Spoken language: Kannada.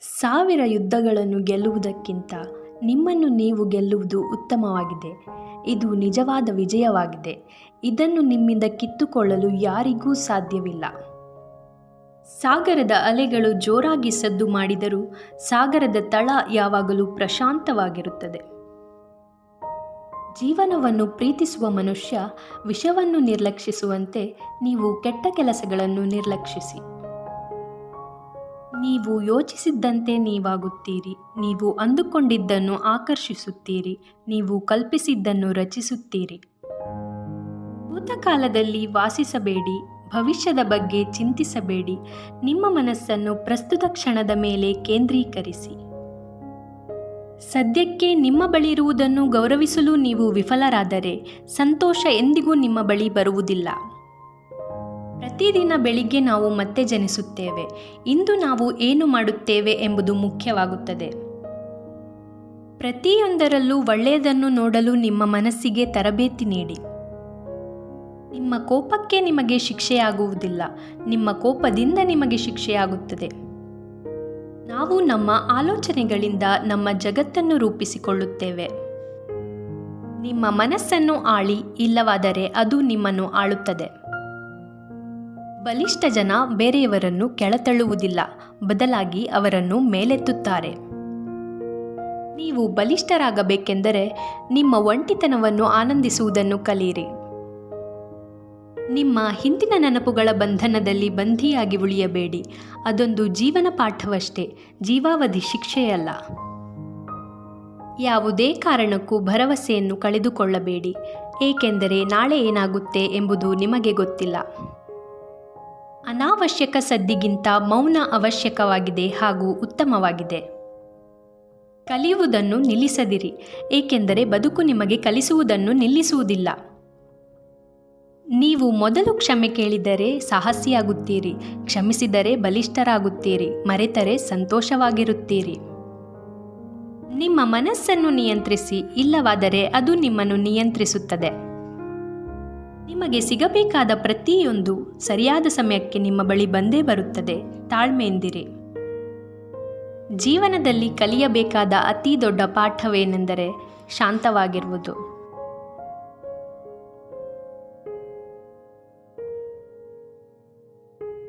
1000 ಯುದ್ಧಗಳನ್ನು ಗೆಲ್ಲುವುದಕ್ಕಿಂತ ನಿಮ್ಮನ್ನು ನೀವು ಗೆಲ್ಲುವುದು ಉತ್ತಮವಾಗಿದೆ. ಇದು ನಿಜವಾದ ವಿಜಯವಾಗಿದೆ. ಇದನ್ನು ನಿಮ್ಮಿಂದ ಕಿತ್ತುಕೊಳ್ಳಲು ಯಾರಿಗೂ ಸಾಧ್ಯವಿಲ್ಲ. ಸಾಗರದ ಅಲೆಗಳು ಜೋರಾಗಿ ಸದ್ದು ಮಾಡಿದರೂ ಸಾಗರದ ತಳ ಯಾವಾಗಲೂ ಪ್ರಶಾಂತವಾಗಿರುತ್ತದೆ. ಜೀವನವನ್ನು ಪ್ರೀತಿಸುವ ಮನುಷ್ಯ ವಿಷವನ್ನು ನಿರ್ಲಕ್ಷಿಸುವಂತೆ ನೀವು ಕೆಟ್ಟ ಕೆಲಸಗಳನ್ನು ನಿರ್ಲಕ್ಷಿಸಿ. ನೀವು ಯೋಚಿಸಿದ್ದಂತೆ ನೀವಾಗುತ್ತೀರಿ. ನೀವು ಅಂದುಕೊಂಡಿದ್ದನ್ನು ಆಕರ್ಷಿಸುತ್ತೀರಿ. ನೀವು ಕಲ್ಪಿಸಿದ್ದನ್ನು ರಚಿಸುತ್ತೀರಿ. ಭೂತಕಾಲದಲ್ಲಿ ವಾಸಿಸಬೇಡಿ. ಭವಿಷ್ಯದ ಬಗ್ಗೆ ಚಿಂತಿಸಬೇಡಿ. ನಿಮ್ಮ ಮನಸ್ಸನ್ನು ಪ್ರಸ್ತುತ ಕ್ಷಣದ ಮೇಲೆ ಕೇಂದ್ರೀಕರಿಸಿ. ಸದ್ಯಕ್ಕೆ ನಿಮ್ಮ ಬಳಿ ಇರುವುದನ್ನು ಗೌರವಿಸಲು ನೀವು ವಿಫಲರಾದರೆ ಸಂತೋಷ ಎಂದಿಗೂ ನಿಮ್ಮ ಬಳಿ ಬರುವುದಿಲ್ಲ. ಪ್ರತಿದಿನ ಬೆಳಿಗ್ಗೆ ನಾವು ಮತ್ತೆ ಜನಿಸುತ್ತೇವೆ. ಇಂದು ನಾವು ಏನು ಮಾಡುತ್ತೇವೆ ಎಂಬುದು ಮುಖ್ಯವಾಗುತ್ತದೆ. ಪ್ರತಿಯೊಂದರಲ್ಲೂ ಒಳ್ಳೆಯದನ್ನು ನೋಡಲು ನಿಮ್ಮ ಮನಸ್ಸಿಗೆ ತರಬೇತಿ ನೀಡಿ. ನಿಮ್ಮ ಕೋಪಕ್ಕೆ ನಿಮಗೆ ಶಿಕ್ಷೆಯಾಗುವುದಿಲ್ಲ. ನಿಮ್ಮ ಕೋಪದಿಂದ ನಿಮಗೆ ಶಿಕ್ಷೆಯಾಗುತ್ತದೆ. ನಾವು ನಮ್ಮ ಆಲೋಚನೆಗಳಿಂದ ನಮ್ಮ ಜಗತ್ತನ್ನು ರೂಪಿಸಿಕೊಳ್ಳುತ್ತೇವೆ. ನಿಮ್ಮ ಮನಸ್ಸನ್ನು ಆಳಿ, ಇಲ್ಲವಾದರೆ ಅದು ನಿಮ್ಮನ್ನು ಆಳುತ್ತದೆ. ಬಲಿಷ್ಠ ಜನ ಬೇರೆಯವರನ್ನು ಕೆಳತಳ್ಳುವುದಿಲ್ಲ, ಬದಲಾಗಿ ಅವರನ್ನು ಮೇಲೆತ್ತುತ್ತಾರೆ. ನೀವು ಬಲಿಷ್ಠರಾಗಬೇಕೆಂದರೆ ನಿಮ್ಮ ಒಂಟಿತನವನ್ನು ಆನಂದಿಸುವುದನ್ನು ಕಲಿಯಿರಿ. ನಿಮ್ಮ ಹಿಂದಿನ ನೆನಪುಗಳ ಬಂಧನದಲ್ಲಿ ಬಂಧಿಯಾಗಿ ಉಳಿಯಬೇಡಿ. ಅದೊಂದು ಜೀವನ ಪಾಠವಷ್ಟೇ, ಜೀವಾವಧಿ ಶಿಕ್ಷೆಯಲ್ಲ. ಯಾವುದೇ ಕಾರಣಕ್ಕೂ ಭರವಸೆಯನ್ನು ಕಳೆದುಕೊಳ್ಳಬೇಡಿ, ಏಕೆಂದರೆ ನಾಳೆ ಏನಾಗುತ್ತೆ ಎಂಬುದು ನಿಮಗೆ ಗೊತ್ತಿಲ್ಲ. ಅನಾವಶ್ಯಕ ಸದ್ದಿಗಿಂತ ಮೌನ ಅವಶ್ಯಕವಾಗಿದೆ ಹಾಗೂ ಉತ್ತಮವಾಗಿದೆ. ಕಲಿಯುವುದನ್ನು ನಿಲ್ಲಿಸದಿರಿ, ಏಕೆಂದರೆ ಬದುಕು ನಿಮಗೆ ಕಲಿಸುವುದನ್ನು ನಿಲ್ಲಿಸುವುದಿಲ್ಲ. ನೀವು ಮೊದಲು ಕ್ಷಮೆ ಕೇಳಿದರೆ ಸಾಹಸಿಯಾಗುತ್ತೀರಿ, ಕ್ಷಮಿಸಿದರೆ ಬಲಿಷ್ಠರಾಗುತ್ತೀರಿ, ಮರೆತರೆ ಸಂತೋಷವಾಗಿರುತ್ತೀರಿ. ನಿಮ್ಮ ಮನಸ್ಸನ್ನು ನಿಯಂತ್ರಿಸಿ, ಇಲ್ಲವಾದರೆ ಅದು ನಿಮ್ಮನ್ನು ನಿಯಂತ್ರಿಸುತ್ತದೆ. ನಿಮಗೆ ಸಿಗಬೇಕಾದ ಪ್ರತಿಯೊಂದು ಸರಿಯಾದ ಸಮಯಕ್ಕೆ ನಿಮ್ಮ ಬಳಿ ಬಂದೇ ಬರುತ್ತದೆ. ತಾಳ್ಮೆಯಿಂದಿರಿ. ಜೀವನದಲ್ಲಿ ಕಲಿಯಬೇಕಾದ ಅತಿ ದೊಡ್ಡ ಪಾಠವೇನೆಂದರೆ ಶಾಂತವಾಗಿರುವುದು.